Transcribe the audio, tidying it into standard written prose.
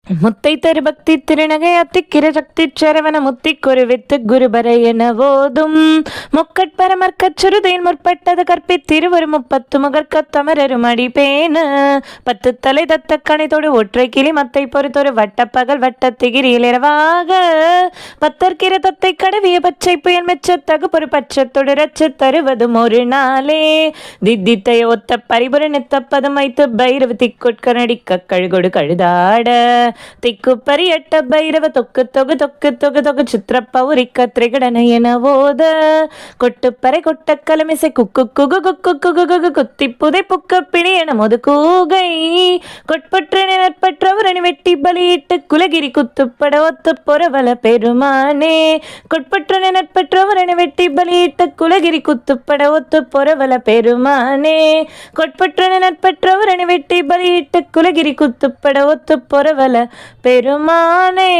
முத்தை தரு பக்தி திருநகை அத்திக்கிர சக்தி சரவண முத்திக்கொரு வித்து குருபர என ஓதும் முக்கட்பரமற்கச்சுருதேன் முற்பட்டது கற்பித்திருவரு முப்பத்து முகற்கத்தமரரும் அடிப்பேன பத்து தலை தத்த கணைத்தோடு ஒற்றை கிளி மத்தை பொறுத்தொரு வட்டப்பகல் வட்டத்திகிரியிலிரவாக பத்தற்கிற தத்தை கடவிய பச்சை புயல் மெச்சத்தகு பொறு பச்சத்தொடு ரச்சு தருவதும் ஒரு நாளே தித்தித்தைய ஒத்த பரிபுர நித்தப்பதம் வைத்து பைரவ திக்கொட்கனடிக்க கழுகொடு கழுதாட திக்கு பரியட்ட பைரவ தொக்கு தொகு தொக்கு தொகு தொகு சித்திர பௌரிக்க திரிகடன என ஓத கொட்டுப்பறை கொட்ட கலமிசை குக்கு குகு குக்கு குகு குகு குத்தி புதை புக்க பிணி என முது கூகை கொட்பற்ற நட்பற்றவரணி வெட்டி பலியிட்டு குலகிரி குத்துப்பட ஒத்து பொறவல பெருமானே கொட்பற்ற நட்பற்றவரணி வெட்டி பலியிட்டு குலகிரி குத்துப்பட ஒத்து பொறவல பெருமானே கொட்பற்ற நட்பற்றவரணி வெட்டி பலியிட்டு குலகிரி குத்துப்பட ஒத்து பொறவல பெருமானே.